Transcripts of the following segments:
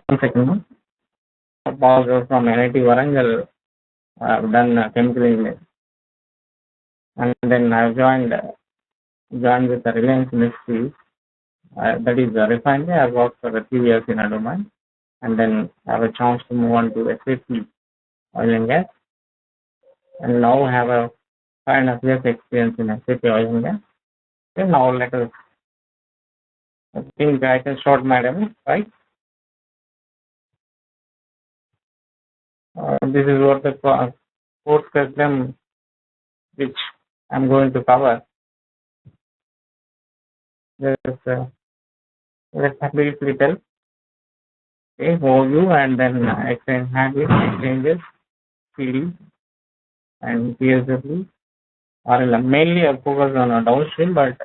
one second. Pause from NIT Warangal. I've done chemical engineering, and then I've joined with the Reliance Industries. That is refinery. I worked for 3 years in a domain, and then I have a chance to move on to SAP oil and gas, and now I have a 5.5 years experience in SAP oil and gas. And now let us. I think I can start my demo, right? This is what the course curriculum which I'm going to cover. Let's briefly tell overview, and then exchange handling, exchanges, CD, and PSW, RLM. Mainly I focus on a downstream, but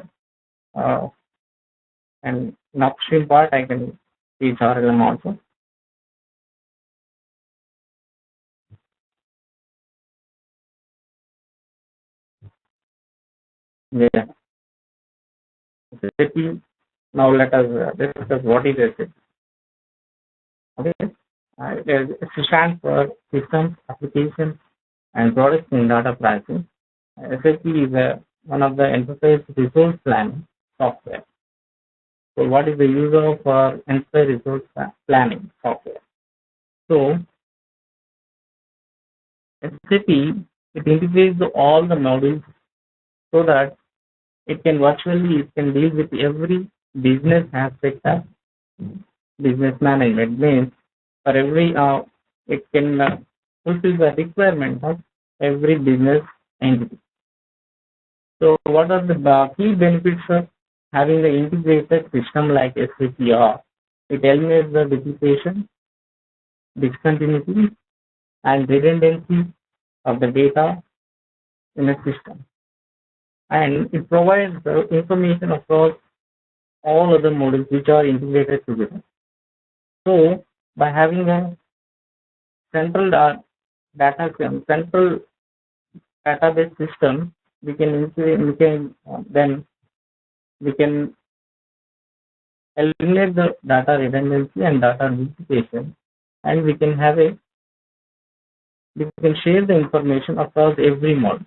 and in upstream part I can teach RLM also. Yeah. SAP. Now let us discuss what is SAP. Okay. It stands for Systems, Applications, and Products in Data Pricing. SAP is one of the enterprise resource planning software. So what is the use of enterprise resource planning software? So SAP, it integrates all the modules so that it can deal with every business aspect of business management. Means for every it can fulfill the requirement of every business entity. So what are the key benefits of having an integrated system like SAP? It eliminates the duplication, discontinuity, and redundancy of the data in a system, and it provides the information across all other modules which are integrated together. So by having a central database system, we can eliminate the data redundancy and data duplication, and we can share the information across every module.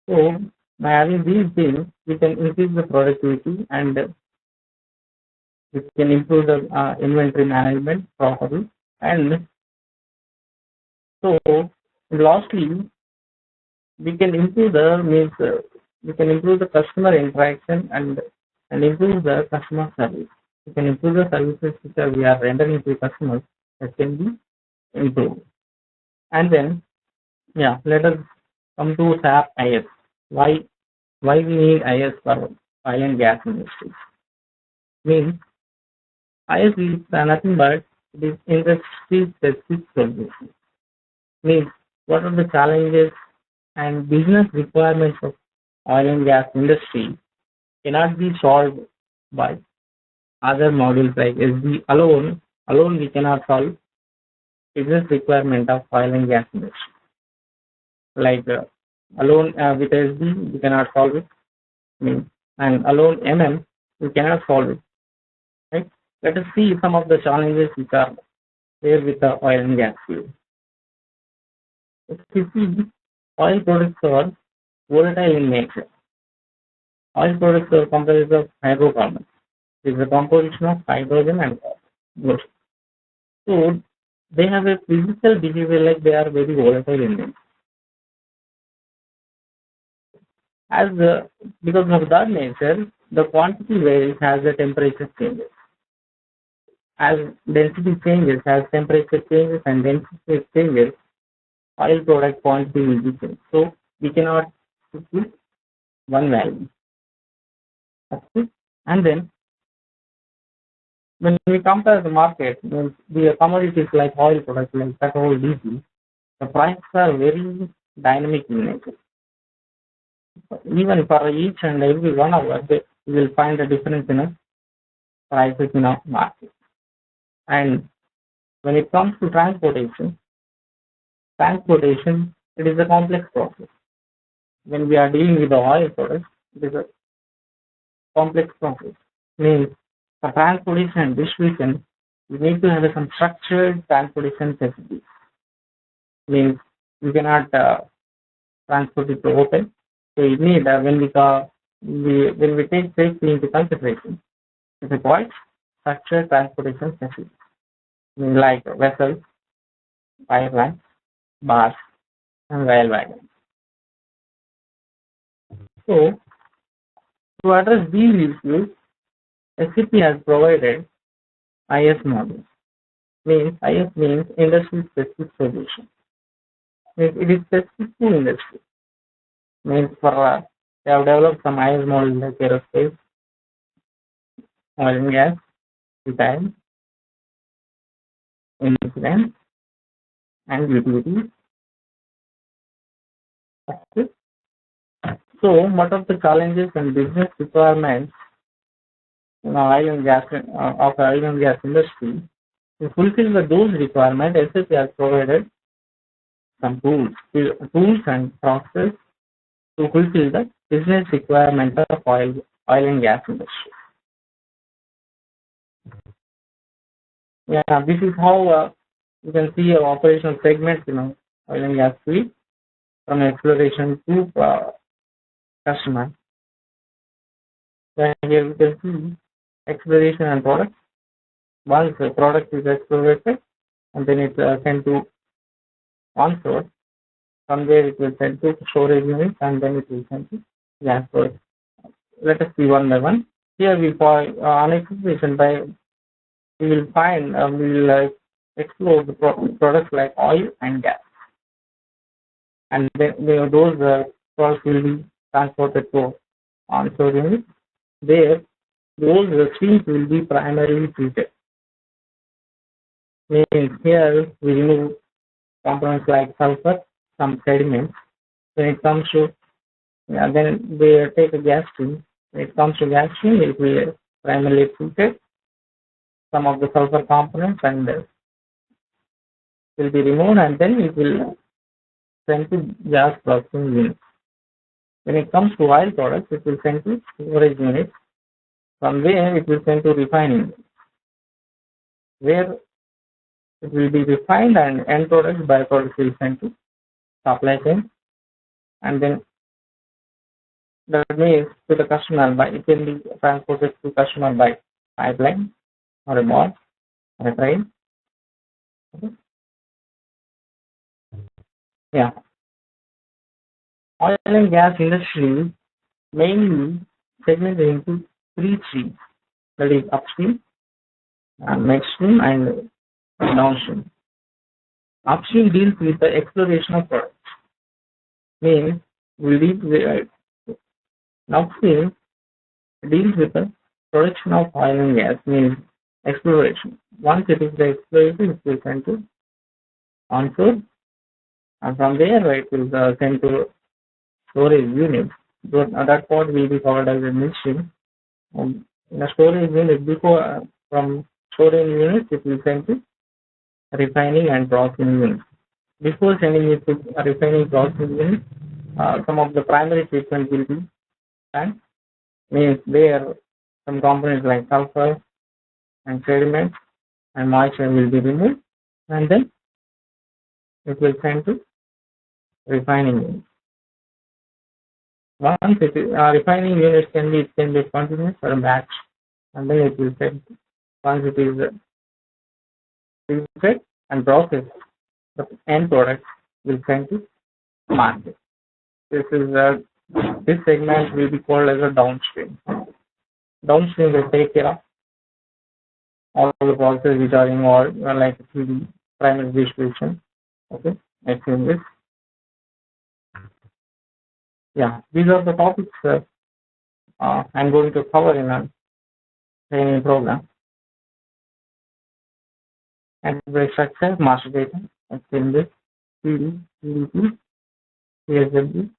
So by having these things, we can increase the productivity, and we can improve the inventory management properly. And so lastly, we can improve the customer interaction and improve the customer service. We can improve the services which we are rendering to customers that can be improved. And then, yeah, let us come to SAP IS. Why we need IS for oil and gas industries? Means IS is nothing but it is industry specific solution. Means what are the challenges and business requirements of oil and gas industry cannot be solved by other modules like SD alone. Alone we cannot solve business requirement of oil and gas industry. Like alone with SD we cannot solve it. And alone MM we cannot solve it. Right? Let us see some of the challenges which are there with the oil and gas field. If you see, oil products are volatile in nature. Oil products are comprised of hydrocarbons. It is a composition of hydrogen and carbon. So they have a physical behavior like they are very volatile in nature. Because of that nature, the quantity varies as the temperature changes. As density changes, as temperature changes and density changes, oil product quantity will be changed. So we cannot keep one value. Okay. And then when we compare the market, the commodities like oil products like petrol, diesel, the prices are very dynamic in nature. Even for each and every 1 hour, you will find a difference in a prices in a market. And when it comes to transportation, it is a complex process. When we are dealing with the oil products, it is a complex process. Means the transportation and distribution you need to have some structured transportation facilities. Means you cannot transport it to open. So you need when we take safety into consideration, it requires structured transportation facilities, like vessels, pipelines, bars, and rail wagons. So to address these issues, SAP has provided IS models. IS means industry specific solution. It is specific to industry. They have developed some IS models like aerospace, oil and gas, retail, insurance, and utilities. Okay. So, what are the challenges and business requirements in oil and gas industry? To fulfill those requirements, SAP has provided some tools and processes to fulfill the business requirement of oil and gas industry. Yeah, this is how you can see our operational segments in oil and gas field, from exploration to customer. Then here we can see exploration and product. Once the product is explorated, and then it's sent to onshore. From there it will send to storage unit, and then it will send to gas storage. Let us see one by one. Here we find on exploration we will find we will explore the products like oil and gas, and then those products will be transported to onshore unit. There, those streams will be primarily treated. Here we remove components like sulfur, some sediments. When it comes to then they take a gas stream. When it comes to gas stream, it will primarily treated. Some of the sulfur components and will be removed, and then it will send to gas processing units. When it comes to oil products, it will send to storage units. From there, it will send to refining, where it will be refined, and end products, byproducts will send to supply chain, and then that means to the customer it can be transported to customer by pipeline or a bus or a train. Okay. Yeah. Oil and gas industry mainly segmented into three streams, that is upstream, midstream, and downstream. Upstream deals with the exploration of products. Upstream deals with the production of oil and gas, exploration. Once it is explored, it will send to onshore, and from there it will send to storage unit. So that part will be covered as a midstream. In a storage unit, before from storage unit, it will send to refining and processing unit. Before sending it to a refining processing unit, some of the primary treatment will be done. There some components like sulfur and sediment and moisture will be removed, and then it will send to refining unit. Once it is refining unit can be continuous or a batch, and then it will send. Once it is treated and processed, the end product will send to market. This segment will be called as a downstream. Downstream will take care of all the processes which are involved, like primary distribution. Okay, next in this. Yeah, these are the topics I'm going to cover in a training program. Enterprise structure, master data, extended, PD, PDP, CSW,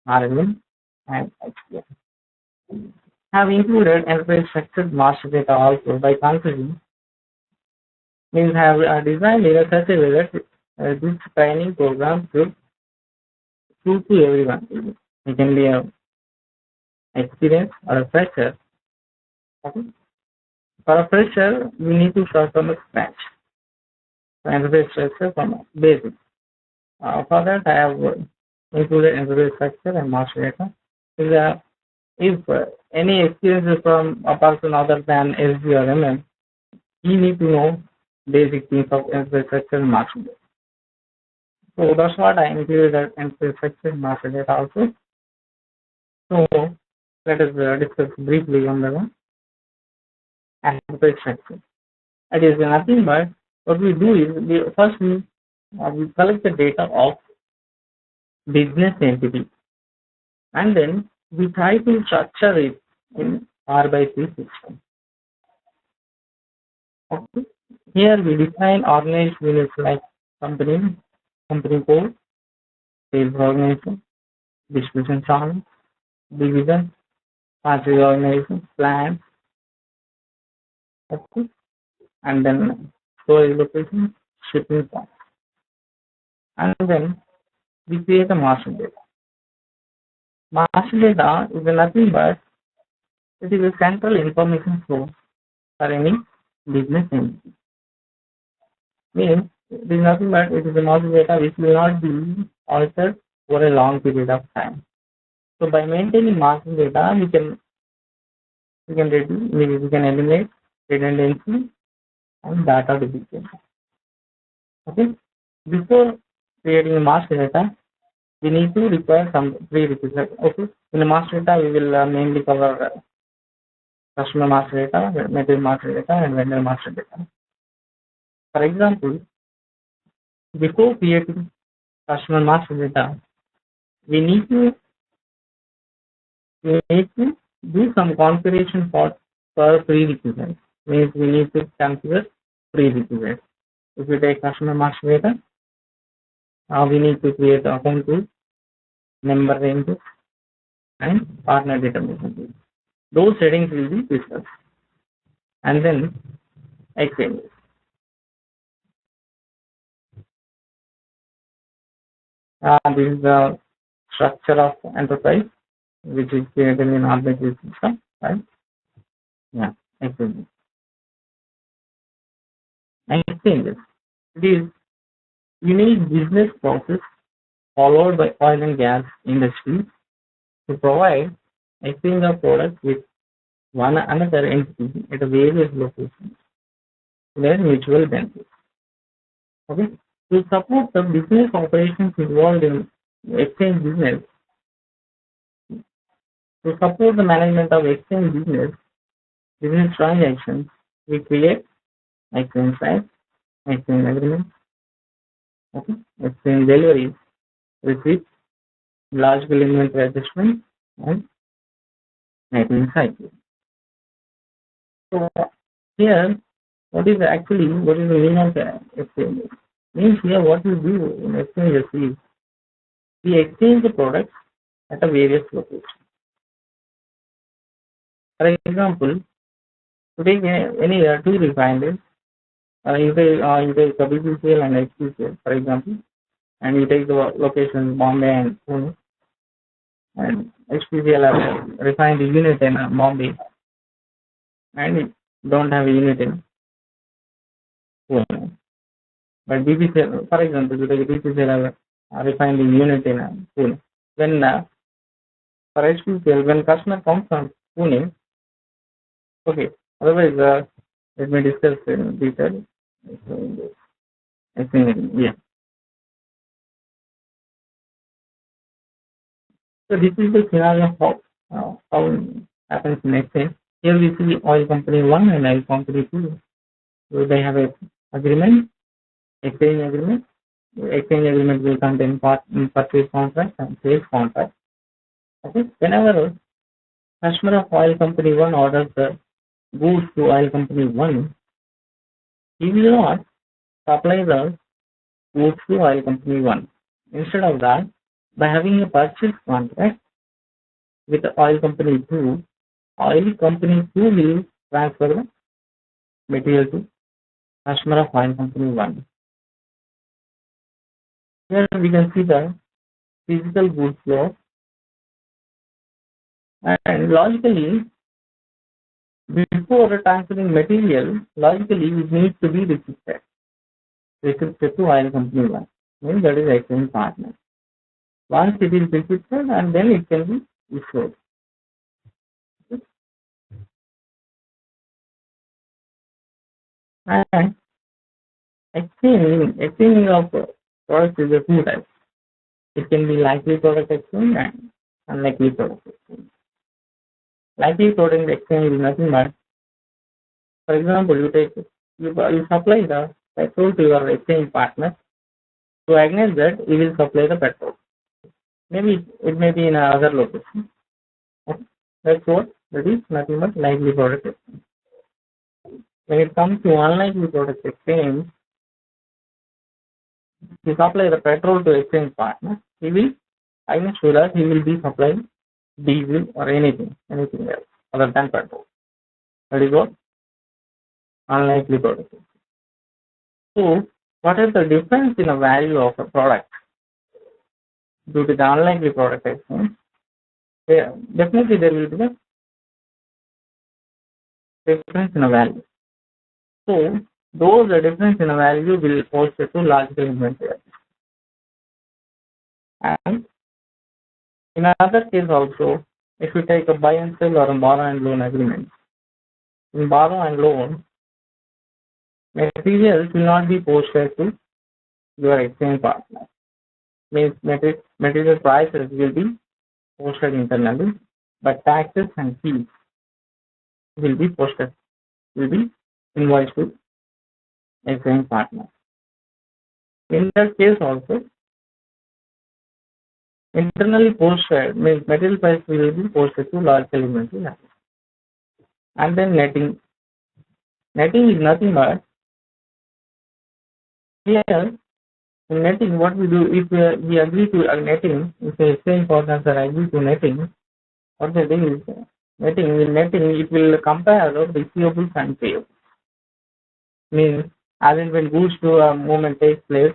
RLM, and HDF. Have included enterprise structured master data also by considering have designed in such a way that this training program should suit to everyone. It can be an experience or a fresher. Okay. For a fresher, we need to start from scratch. So interface structure from basics. For that, I have included interface structure and master data. If any experience from a person other than SD or MM, you need to know basic things of interface structure and master data. So that's what I included that interface structure and master data also. So let us discuss briefly on the interface structure. It is nothing but what we do is we collect the data of business entity and then we try to structure it in R by C system. Okay. Here we define organized units like company code, sales organization, distribution channel, division, factory organization, plant, okay, and then storage location, shipping point. And then we create a master data. Master data is nothing but it is a central information source for any business entity. Means it is nothing but it is a master data which will not be altered for a long period of time. So by maintaining master data, we can eliminate redundancy and data duplication. Okay. Before creating a master data, we need to require some prerequisites. Okay. In the master data, we will mainly cover customer master data, material master data, and vendor master data. For example, before creating customer master data, we need to do some configuration for prerequisites. Means we need to configure prerequisites. If we take customer master data, we need to create account tools, member ranges, and partner determination. Those settings will be discussed. And then exchanges. This is the structure of enterprise, which is created in organization system, right? Yeah, exchanges. Exchanges. It is unique business process followed by oil and gas industry to provide exchange of products with one another entity at various locations where mutual benefits. Okay. To support the business operations involved in exchange business, to support the management of exchange business transactions, we create exchange sites, exchange agreements, okay, exchange deliveries, receipts, large-scale inventory adjustment, and netting cycle. So here, what is the meaning of exchanges? Means here what we do in exchanges is we exchange the products at a various locations. For example, today any two refineries, you take WPCL and HPCL, for example, and you take the locations Bombay and Pune, and HPCL have refined a unit in Bombay, and it don't have a unit in Pune. But BPCL, for example, you take BPCL have refined a unit in Pune. When for HPCL, when customer comes from Pune, okay. Otherwise, let me discuss in detail. I think, yeah. So this is the scenario of how it happens in exchange. Here we see oil company 1 and oil company 2. So they have a agreement, exchange agreement. The exchange agreement will contain purchase contract and sales contract. Okay. Whenever customer of oil company 1 orders the goods to oil company 1, he will not supply the goods to oil company 1. Instead of that, by having a purchase contract with the oil company 2, oil company 2 will transfer the material to customer of oil company 1. Here we can see the physical goods flow, and logically, before before transferring material, logically it needs to be restricted to oil company one. Means that is exchange partner. Once it is restricted, and then it can be issued. And exchanging of products is a two types. It can be likely product exchange and unlikely product exchange. Likely product exchange is nothing but, for example, you supply the petrol to your exchange partner. To acknowledge that, you will supply the petrol. Maybe it may be in another location. Okay. That is nothing but likely product exchange. When it comes to unlikely product exchange, you supply the petrol to exchange partner, he will, I am sure that he will be supplying diesel or anything else other than petrol. That is what unlikely product exchange. So, what is the difference in the value of a product due to the unlikely product exchange? Definitely there will be the difference in a value. So, those difference in a value will post to logical inventory. And in another case also, if you take a buy and sell or a borrow and loan agreement, in borrow and loan, materials will not be posted to your exchange partner. Means material prices will be posted internally, but taxes and fees will be invoiced to exchange partner. In that case also, internally posted means material price will be posted to logical inventory. And then netting. Netting is nothing but, here in netting what we do, if we agree to netting, if the exchange partners are agree to netting, what they do is netting it will compare the receivables and payables. Means as and when goods to a movement takes place,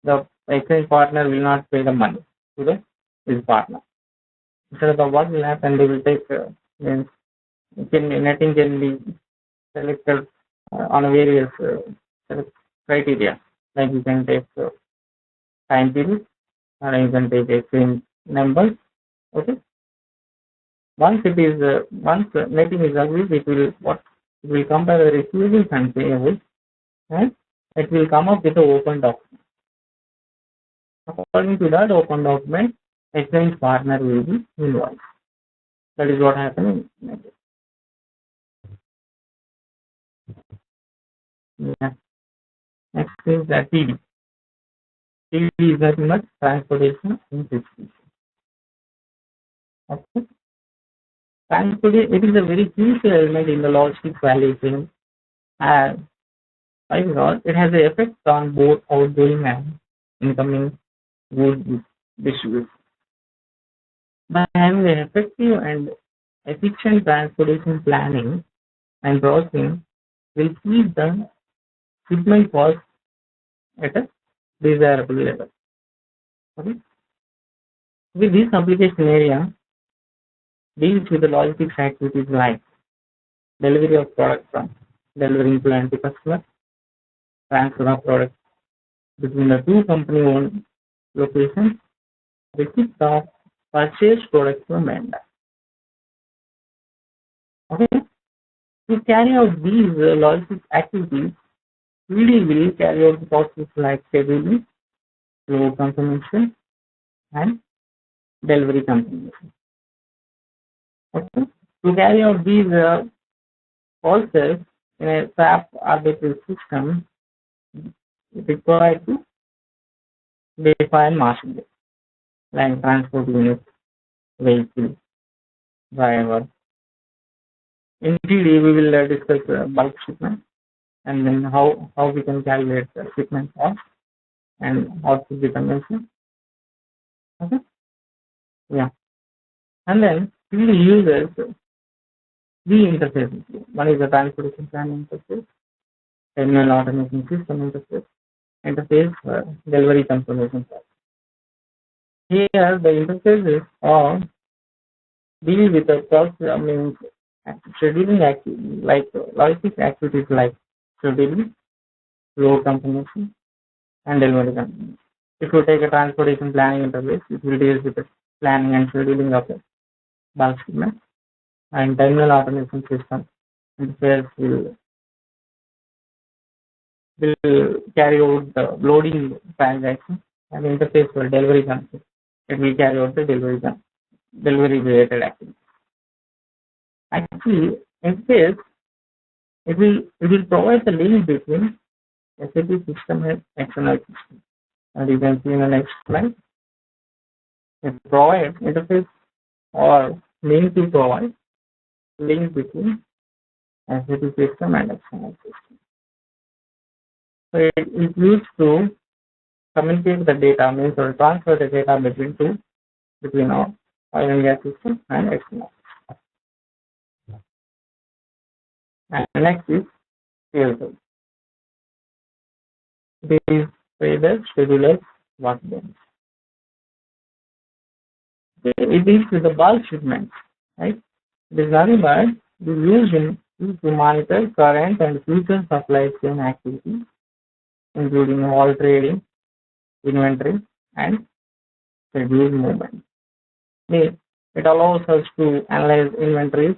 the exchange partner will not pay the money to his partner. Instead of what will happen, they will take means netting can be selected on a various criteria. Like you can take time period, or you can take exchange numbers. Okay. Once netting is agreed, it will compare the receivables and payables, and it will come up with an open document. According to that open document, exchange partner will be invoiced. That is what happened in netting. Yeah. Next is the TD. TD is nothing but transportation and distribution. Okay. Transportation, it is a very crucial element in the logistics value chain, and because it has an effect on both outgoing and incoming goods distribution. By having an effective and efficient transportation planning and processing will keep the shipment cost at a desirable level. Okay. With this application area deals with the logistics activities like delivery of products from delivering plant to customer, transfer of products between the two company-owned locations, receipt of purchased products from vendor. Okay. To carry out these logistics activities, PD will carry out the processes like scheduling, load confirmation, and delivery confirmation. Okay. To carry out these processes in a SAP arbitrary system, it is required to define master like transport unit, vehicle, driver. In TD, we will discuss bulk shipment, and then how we can calculate the shipment cost and how to be convention. Okay. Yeah. And then TD uses three interfaces. One is the transportation planning interface, terminal automation system interface for delivery confirmation process. Here the interfaces are deal with the process, Scheduling activities like logistic activities like scheduling, load confirmation, and delivery confirmation. If you take a transportation planning interface, it will deal with the planning and scheduling of the bulk shipment, and terminal automation system interface will carry out the loading transaction, and interface for delivery function. It will carry out the delivery related activity. Actually, interface it will provide the link between SAP system and external system. And you can see in the next slide, it provides interface or link to provide link between SAP system and external system. So it is used to communicate the data, means or transfer the data between our oil and gas system and external. And next is schedules. This is the Schedules Workbench. It is with the bulk shipments, right? It is nothing but used to monitor current and future supply chain activities, including all trading, inventory, and schedule movement. It allows us to analyze inventories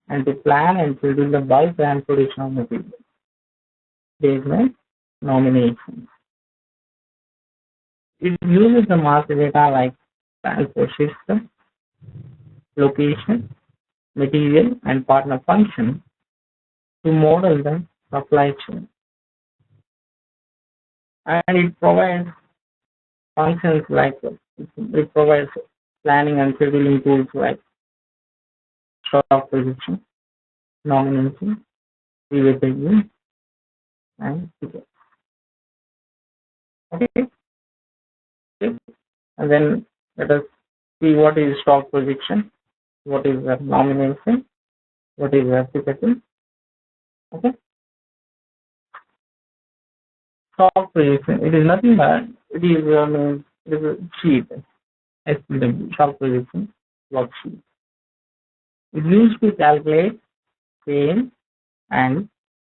and to plan and schedule the bulk transportation of materials based on nominations. It uses the master data like transport system, location, material, and partner function to model the supply chain. And it provides functions like it provides planning and scheduling tools like stock prediction, nomination, revetting, and tickets. Okay. And then let us see what is stock prediction, what is the nomination, what is the ticketing. Okay. Stock prediction. It is nothing but it is a sheet. SPW, stock prediction worksheet. It is used to calculate, change, and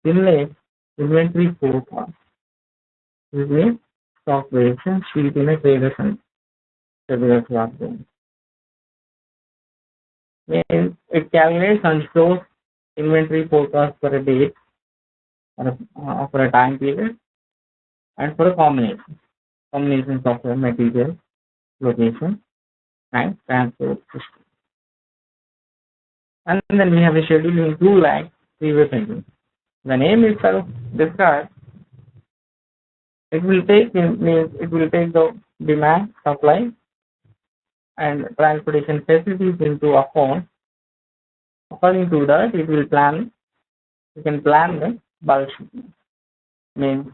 simulate inventory forecast. This is stock prediction sheet in a trader and Schedules Workbench. It calculates and shows inventory forecast for a date or for a time period and for a combinations of the material, location, and transport system. And then we have a scheduling tool like previous engine. The name itself describes it will take the demand, supply, and transportation facilities into account. According to that, it will plan. You can plan the bulk shipment. Means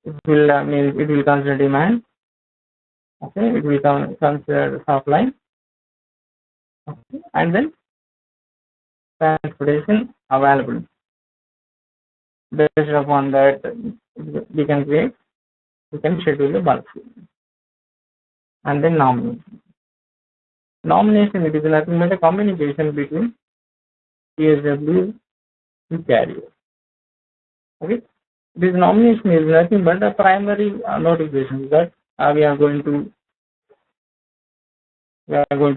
it will consider demand. Okay, it will consider supply. Okay, and then transportation available. Based upon that, we can schedule the bulk shipment. And then nomination. Nomination, it is nothing but a communication between PSW and carrier. Okay, this nomination is nothing but a primary notification that we are going to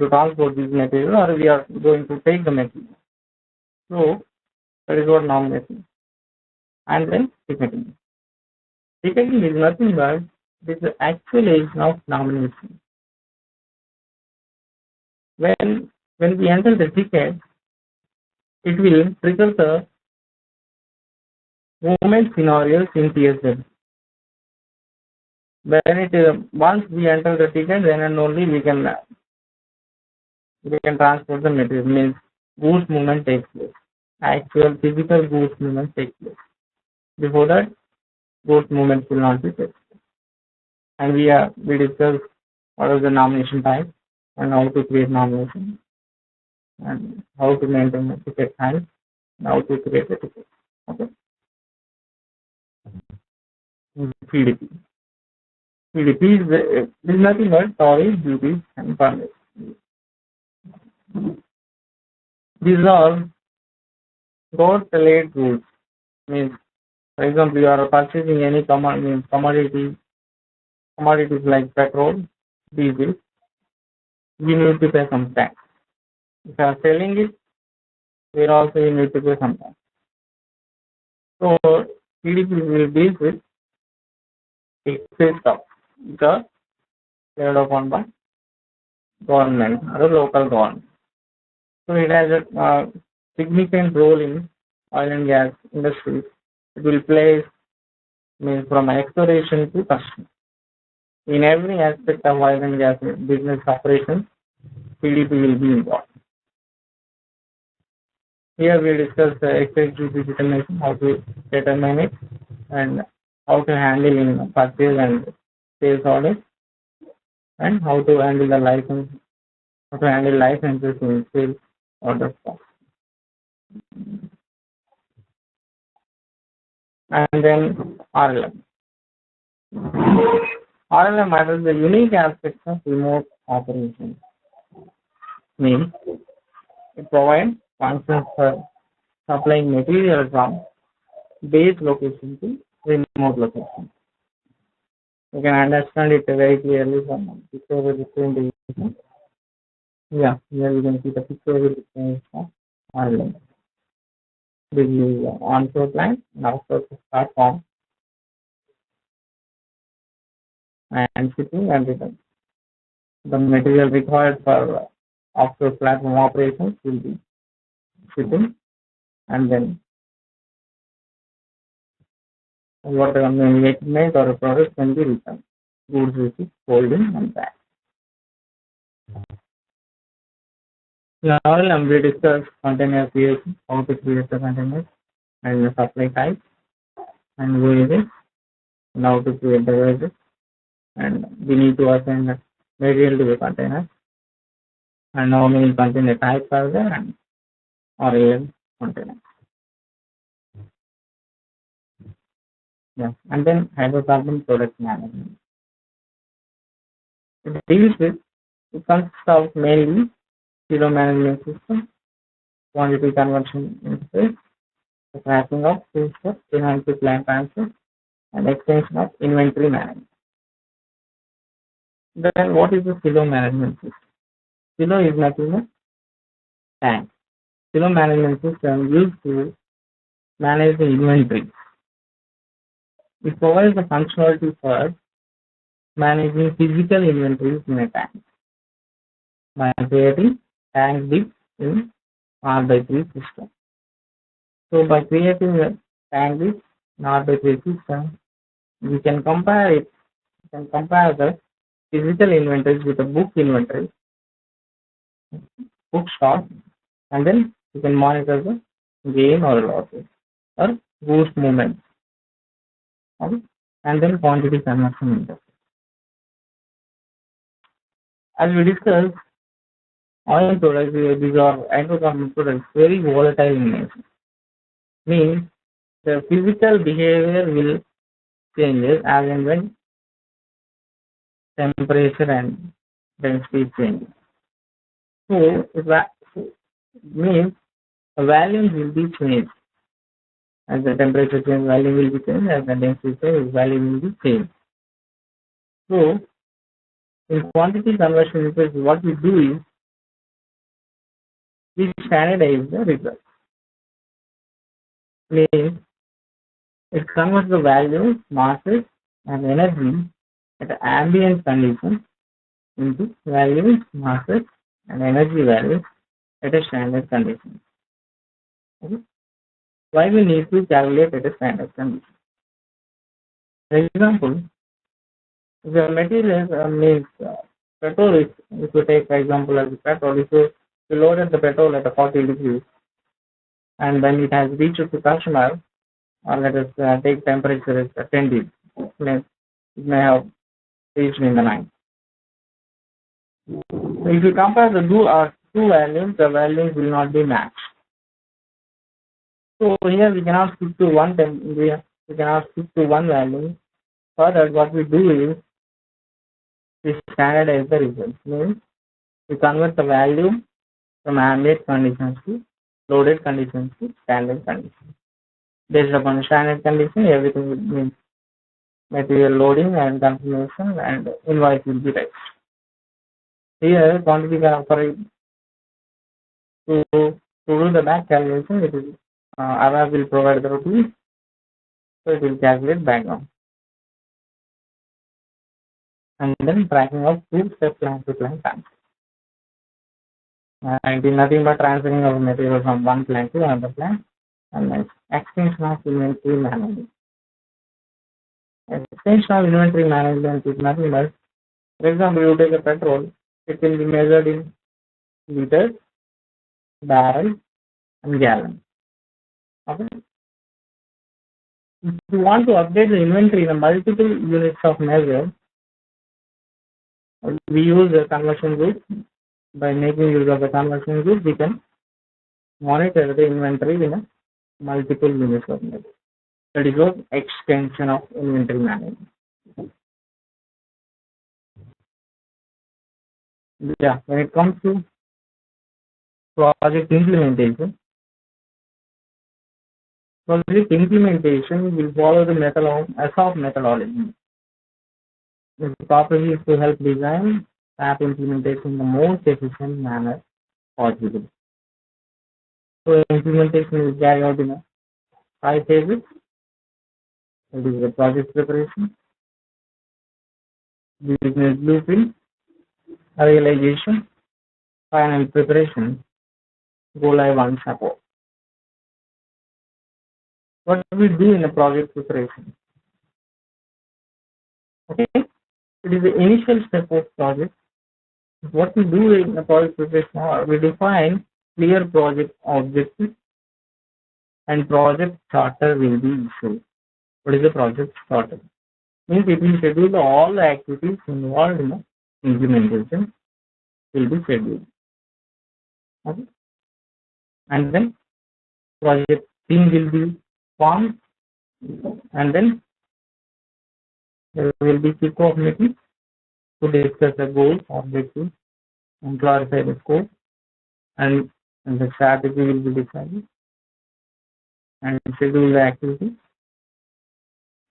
transport this material or we are going to take the material. So that is what nomination. And then ticketing. Ticketing is nothing but the actual agent of nomination. When we enter the ticket, it will trigger the movement scenarios in PSW. Once we enter the ticket, then and only we can transport the material. Means goods movement takes place. Actual physical goods movement takes place. Before that, goods movement will not be taken. And we discussed what is the nomination type and how to create nomination and how to maintain the ticket time and how to create the ticket. Okay. PDP. PDP is nothing but tariffs, duties, and permits. These are God-related goods. Means, for example, you are purchasing any commodities like petrol, diesel, you need to pay some tax. If you are selling it, there also you need to pay some tax. So PDP will deal with excise tax, which are paid upon by government or local government. So it has a significant role in oil and gas industries. It will play from exploration to custom. In every aspect of oil and gas business operations, PDP will be involved. Here we discuss the excise duty determination, how to determine it, and how to handle in purchase and sales orders, and how to handle the license, how to handle licenses in sales orders. And then RLM. RLM addresses the unique aspects of remote operations. Means it provides functions for supplying material from base location to remote location. You can understand it very clearly from picture representation. Yeah, here you can see the picture representation of RLM. This is onshore plant and offshore platform and shipping and return. The material required for offshore platform operations will be shipping, and then whatever equipment or a product can be returned. Goods which is holding and back. In RLM, we discuss container creation, how to create the containers, and the supply types, and voyages, and how to create the voyages, and we need to assign the material to the container, and how many container types are there, and RLM container. Yeah, and then HydroCarbon product management. It deals with, it consists of mainly zero management system, quantity conversion interface, the tracking of future enhanced plan transfer, and extension of inventory management. Then what is the silo management system? Silo is nothing but tank. Silo management system used to manage the inventory. It provides the functionality for managing physical inventories in a tank by creating tank dips in R/3 system. So by creating a tank dips in R/3 system, we can compare it. We can compare the physical inventories with the book inventory, book stock, and then you can monitor the gain or losses or boost movements. Okay? And then quantity conversion interface. As we discussed, oil products, these are HydroCarbon products, very volatile in nature. Means the physical behavior will changes as and when temperature and density changes. So it means the values will be changed. As the temperature change, value will be changed. As the density change, value will be changed. So in quantity conversion, what we do is we standardize the results. Means it converts the values, masses, and energy at ambient conditions into values, masses, and energy values at a standard condition. Okay? Why we need to calculate at a standard condition? For example, if the material means petrol is, if you take for example as petrol, if you loaded the petrol at a 40 degrees and then it has reached to customer, or let us take temperature as 10 degrees, it may have reached in the night. So if you compare the two values, the values will not be matched. So here we cannot stick to one we cannot stick to one value. Further, what we do is we standardize the results. Means we convert the value from ambient conditions to loaded conditions to standard conditions. Based upon standard condition, everything will mean material loading and confirmation and invoice will be raised. Here, quantity for to do the back calculation, it is AVA will provide the routine, so it will calculate background. And then tracking of two-step plan to plan transfer. And it is nothing but transferring of material from one plant to another plant, and then extension of inventory management. Extension of inventory management is nothing but, for example, you take a petrol, it can be measured in liters, barrels, and gallons. Okay. If you want to update the inventory in multiple units of measure, we use a conversion group. By making use of the conversion group, we can monitor the inventory in a multiple units of measure. That is what extension of inventory management. Yeah, when it comes to project implementation, will follow the SAP methodology. The purpose is to help design SAP implementation in the most efficient manner possible. So implementation is carried out in 5 phases. It is the project preparation, business blueprint, realization, final preparation, go live and support. What do we do in a project preparation? Okay, it is the initial step of project. What we do in a project preparation, we define clear project objectives and project charter will be issued. What is the project charter? Means it will schedule all the activities involved in the implementation will be scheduled. Okay. And then project team will be formed, and then there will be kick-off meeting to discuss the goals, objectives, and clarify the scope, and the strategy will be decided, and schedule the activities,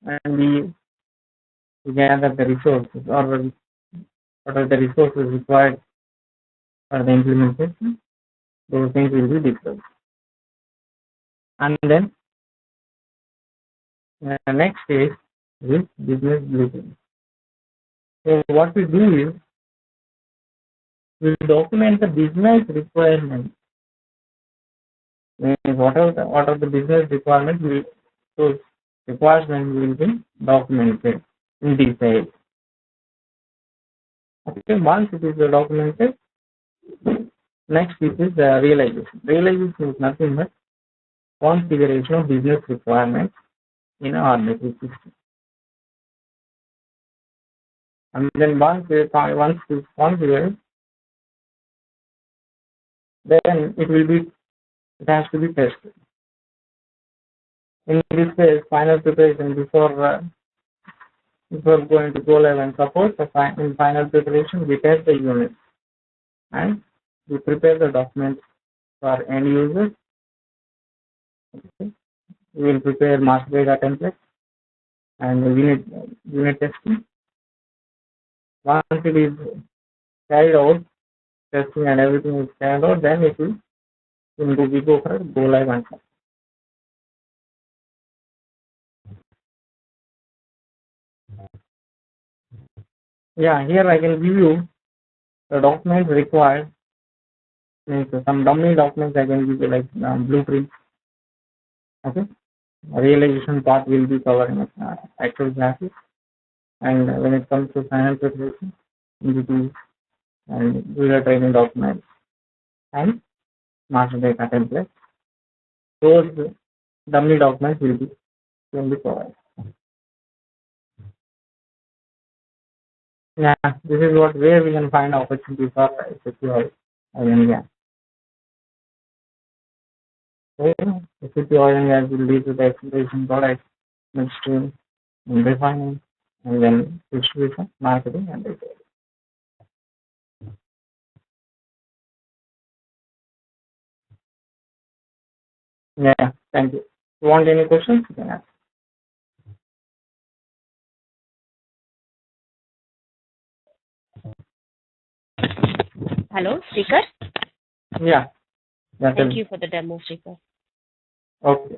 and we gather the resources or what are the resources required for the implementation. Those things will be discussed. And then the next phase is business blueprint. So what we do is we document the business requirements. What are the business requirements? Those requirements will be documented in detail. Okay, once it is documented, next it is the realization. Realization is nothing but configuration of business requirements in an ordinary system. And then once it is configured, then it has to be tested. In this case, final preparation before going to go live and support, in final preparation we test the unit and we prepare the documents for end users. Okay. We will prepare master data templates and unit testing. Once it is carried out, testing and everything is carried out, then it will we go for go live and support. Yeah, here I can give you the documents required. Some dummy documents I can give you like blueprints. Okay, realization part will be covering actual graphics, and when it comes to final preparation, entities and user training documents and master data templates, those dummy documents will be provided. Yeah, this is where we can find opportunities for SAP oil and gas. Okay, SAP oil and gas will lead to the exploration products, midstream, and refining, and then distribution, marketing, and retail. Yeah, thank you. You want any questions? You can ask. Hello, Srikar. Yeah. Thank you for the demo, Srikar. Okay.